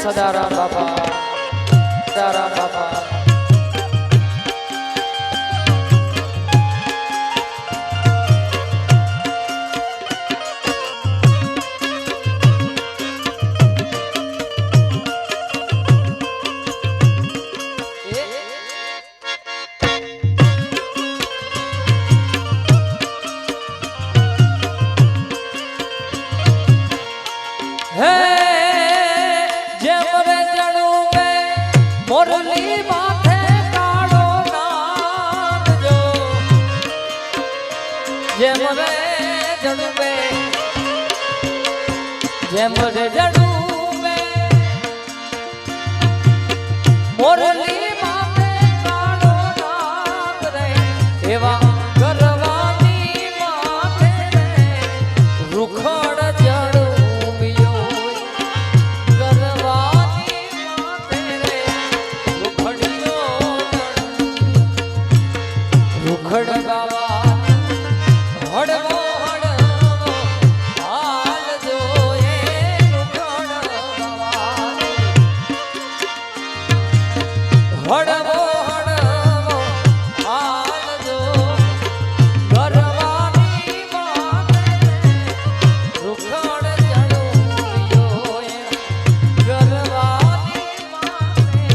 સદારામ બાપા, સદારામ બાપા. મોરલી માથે કાળો નાદ જો, જેમ રે જડુબે, જેમ રે જડુબે, મોરલી માથે કાળો નાદ રે, એવા ગરવાની માથે રે રૂખડ જડુબિયો, ખડગાવા હડવો હડવો હાલ જોએ, ખડગાવા હડવો હડવો હાલ જો, ગરવાની માથે રૂખડ જડુબિયો, ગરવાની માથે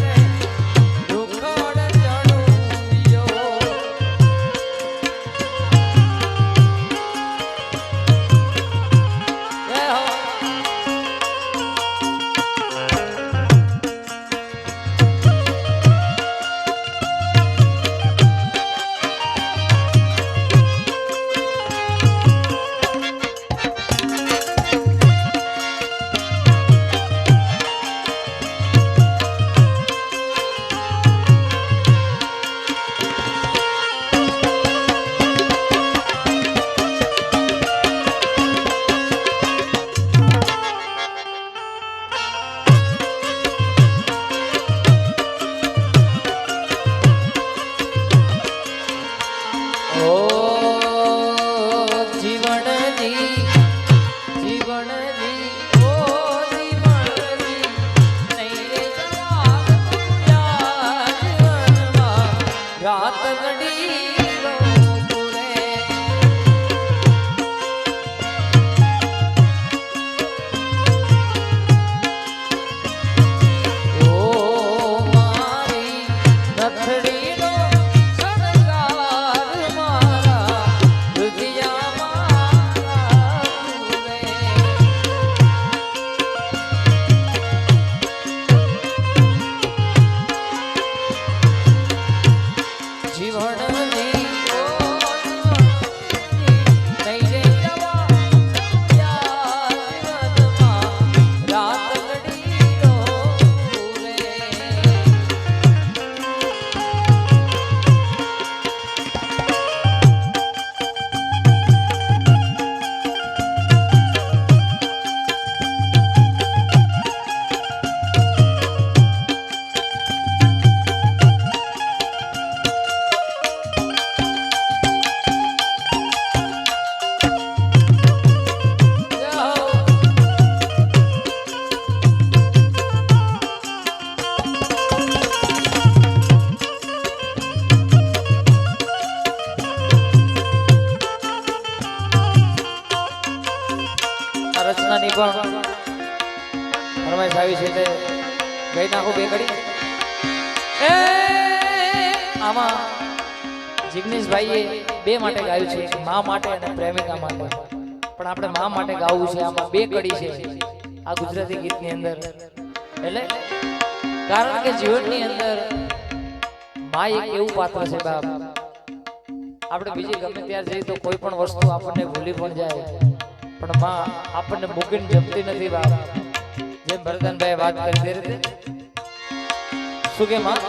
રૂખડ જડુબિયો. રચનાની પણ ફરમાઈશ આવી છે એટલે ગઈ નાખું બે ઘડી. આમાં જિગ્નેશભાઈએ બે માટે ગાયું છે, મા માટે અને પ્રેમિકા માટે. પણ આપણે મા માટે ગાવું છે. આમાં બે કડી છે આ ગુજરાતી ગીતની અંદર. એટલે કારણ કે જીવનની અંદર મા એક એવું પાત્ર છે બાપ, આપણે બીજે ગમે ત્યાં જઈએ તો કોઈ પણ વસ્તુ આપણને ભૂલી પણ જાય, પણ માં આપણને મૂકીને જમતી નથી બાપ. જેમ ભરતનભાઈ વાત કરી દે રીતે શું કે માં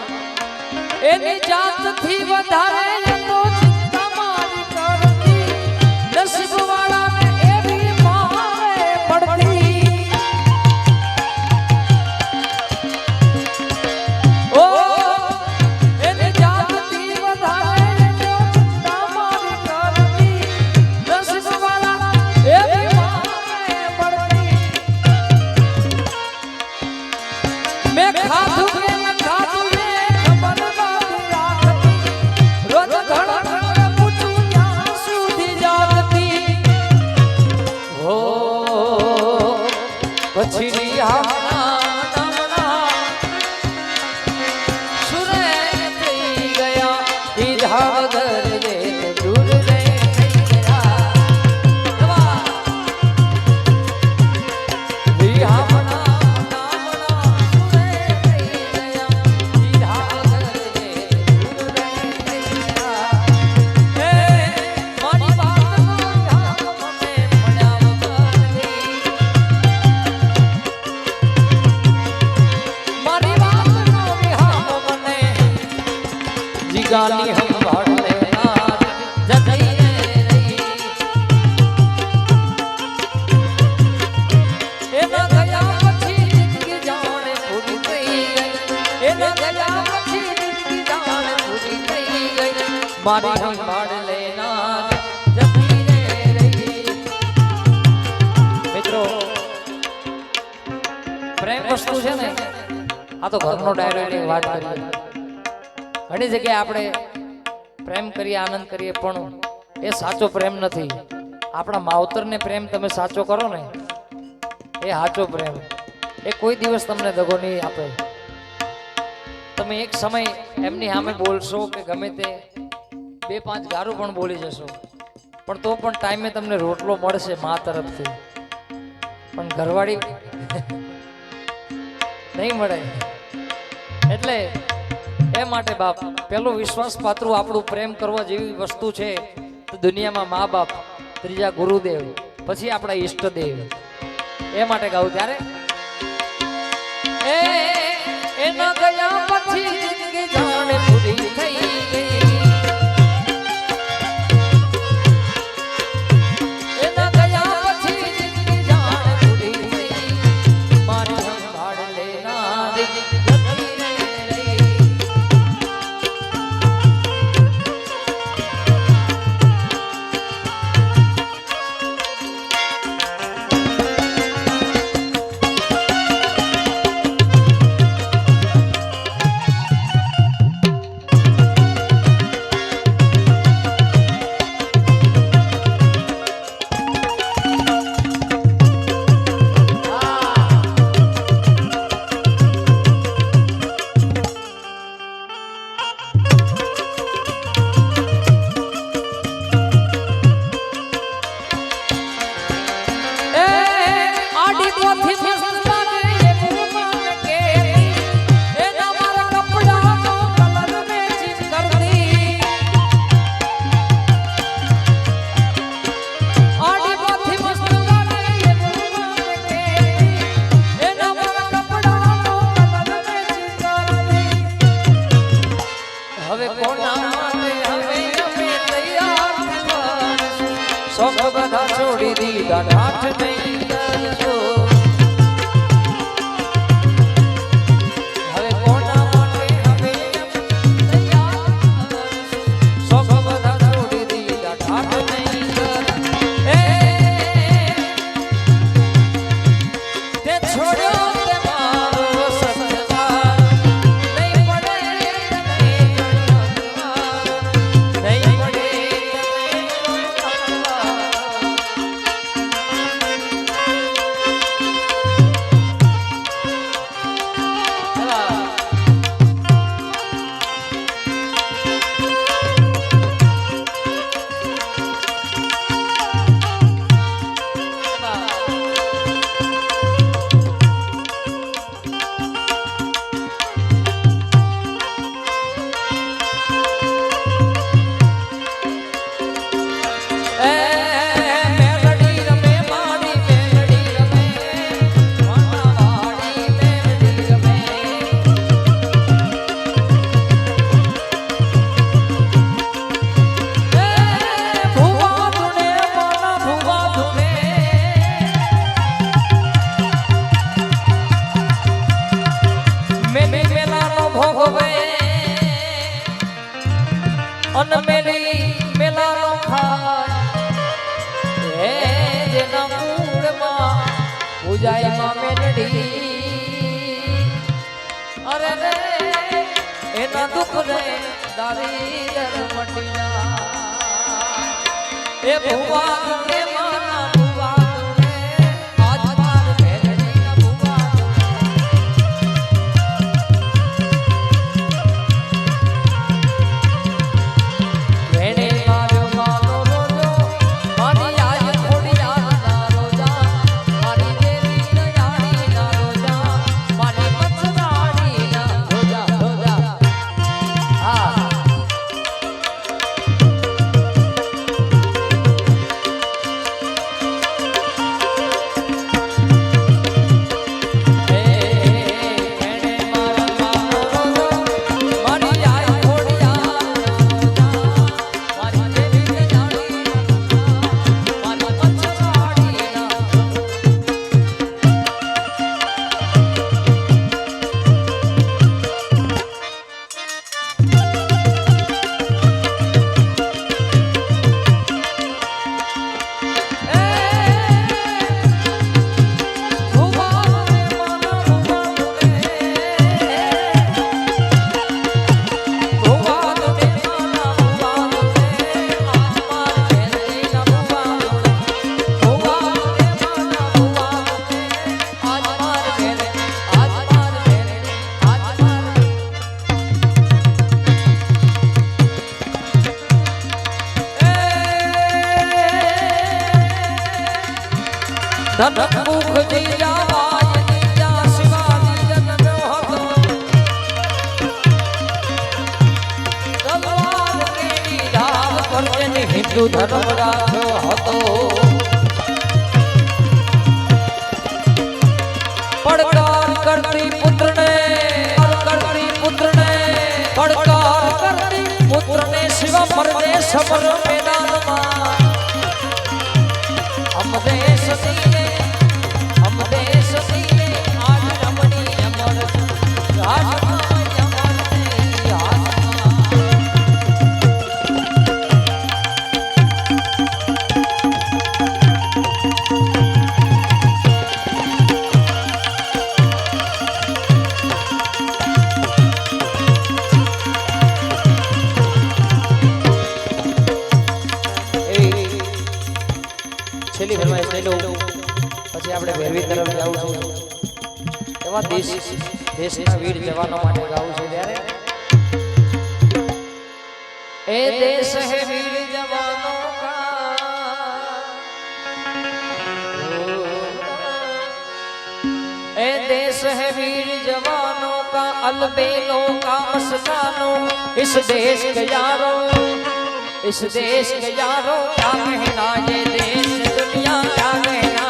એની જાતથી વધારે તો ચિંતા મારી કરતી, નસીબ વાળાને એવી મારે પડતી. ઓ એની જાતથી વધારે તો ચિંતા મારી કરતી, નસીબ વાળા એવી મારે પડતી. પછી રિહામણા નામના સુરે થઈ ગયા દીધા વગર રે દૂર રે થઈ ગયા રિહામણા નામના સુરે થઈ ગયા દીધા વગર રે દૂર રે થઈ ગયા હે મારી વાતનો યાદ મને મળ્યા વગર મારી વાતનો વિહામ મને જીગાની સંભાળ લેનાર જતી રહી એના ગયા પછી જિંદગી જાણે પૂરી થઈ ગઈ એના ગયા પછી જિંદગી જાણે પૂરી થઈ ગઈ મારી સંભાળ લેનાર જતી રહી મિત્રો પ્રેમ વસ્તુ છે ને આ તો ઘરનો ડાયરેક્ટ વાત કરીએ ઘણી જગ્યાએ આપણે પ્રેમ કરીએ આનંદ કરીએ પણ એ સાચો પ્રેમ નથી આપણા માવતરને પ્રેમ તમે સાચો કરો ને એ સાચો પ્રેમ એ કોઈ દિવસ તમને દગો નહીં આપે તમે એક સમય એમની સામે બોલશો કે ગમે તે 2-5 ગારું પણ બોલી જશો પણ તો પણ ટાઈમે તમને રોટલો મળશે મા તરફથી પણ ઘરવાળી નહીં મળે એટલે એ માટે બાપ પેલો વિશ્વાસ પાત્રું આપણું પ્રેમ કરવા જેવી વસ્તુ છે તો દુનિયામાં મા બાપ ત્રીજા ગુરુદેવ પછી આપણા ઈષ્ટદેવ એ માટે ગાવું ત્યારે એના ગયા પછી જિંદગી જાણે પૂરી થઈ ગઈ એના ગયા પછી જિંદગી જાણે પૂરી થઈ મારી સંભાળ લેનાર છોડી દીધા ઠાઠ નહીં કરજો હવે કોના માટે હવે શોખ બધા છોડી દીધા ઠાઠ નહીં કર તે છોડ્યો તે મારો સત્યવાર નહીં પડે નહીં પડે અન મેલી મેલાનો ખાય હે જેના મૂળમાં પૂજાય માં મેલડી અરે રે એના દુઃખ રે દારીદર મટીના એ ભુવા ને માના ભુવા ને ત્રીજા વાય ત્રીજા શિવાજી જન્મ્યો હતો તલવાર કેરી ઢાલ પર જેને હિન્દુ ધર્મ રાખ્યો હતો પડકાર કરતી પુત્રને પડકાર કરતી પુત્રને શિવ મરને સબર મેદાનમાં हम देश सीने आज रमणी अमर राजमाय अमर तेरी आत्मा છેલ્લી ફરમાઈશ લઈ લો પછી આપણે ભેરવી તરફ જવું છે એવા દેશના વીર જવાનો માટે ગાવું છે ત્યારે એ દેશ હે વીર જવાનો કા ए देश है वीर जवानों का अलबेलों का मस्तानों इस देश के यारों क्या कहना ये देश दुनिया क्या कहना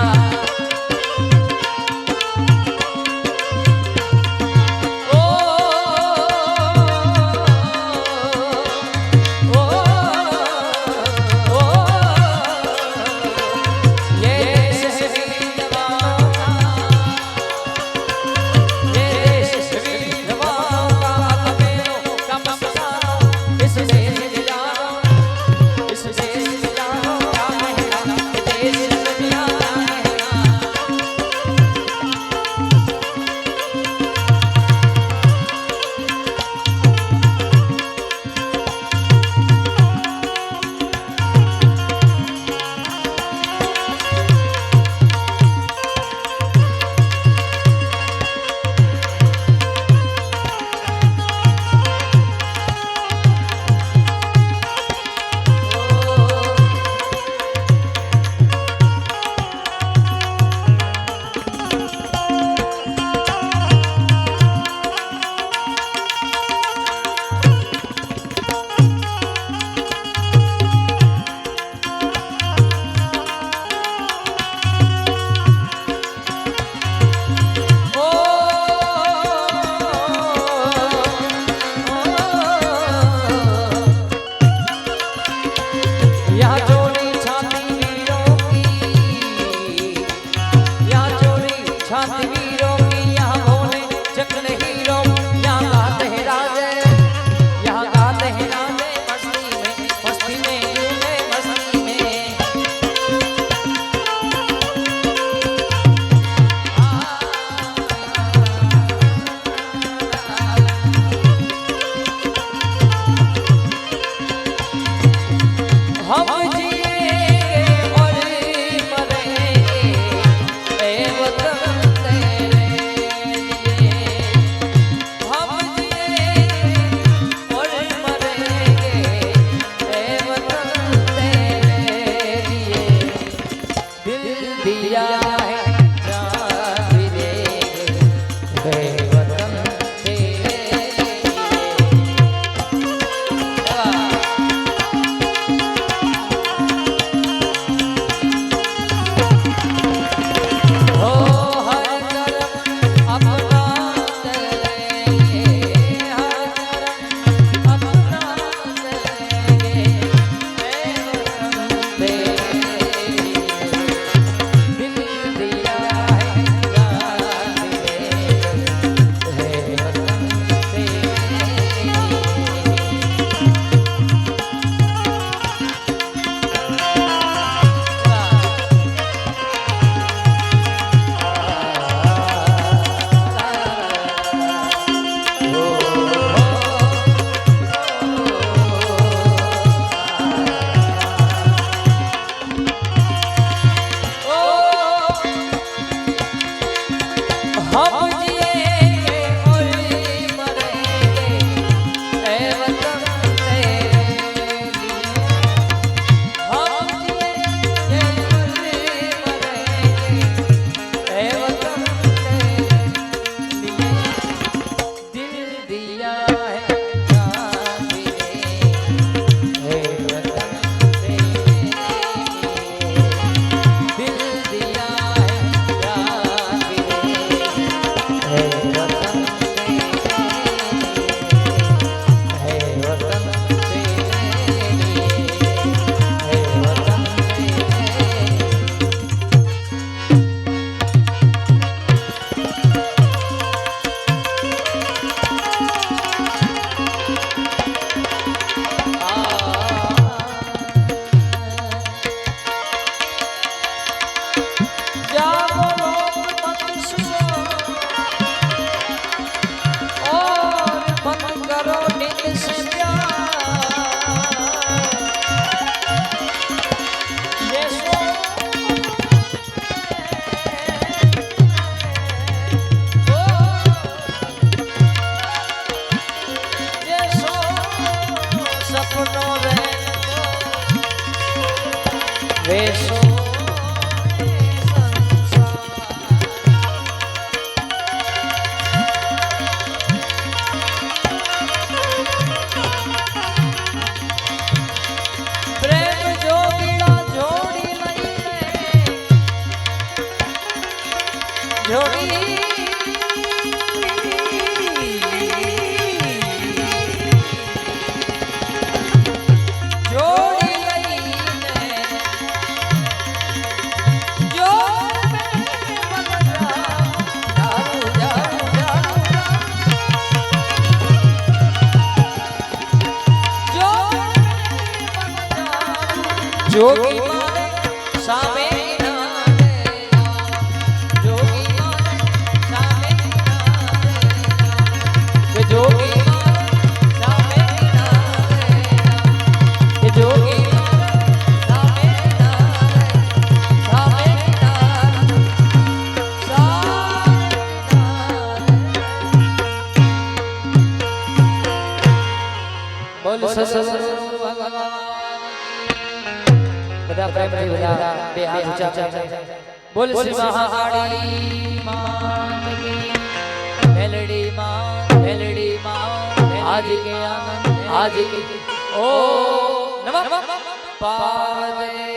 જોડી જોડી લઈને જો જોગી મારે સામે ના જોગી મારે સામે ના જોગી મારે સામે ના જોગી મારે સામે ના બોલ સસર બધા પ્રેમથી બધા બે હાથ ઊંચા બોલ શ્રી મહાકાળી માત કી મેલડી માં આજ કે આનંદ આજ કે ઓ નમઃ પાર્વતી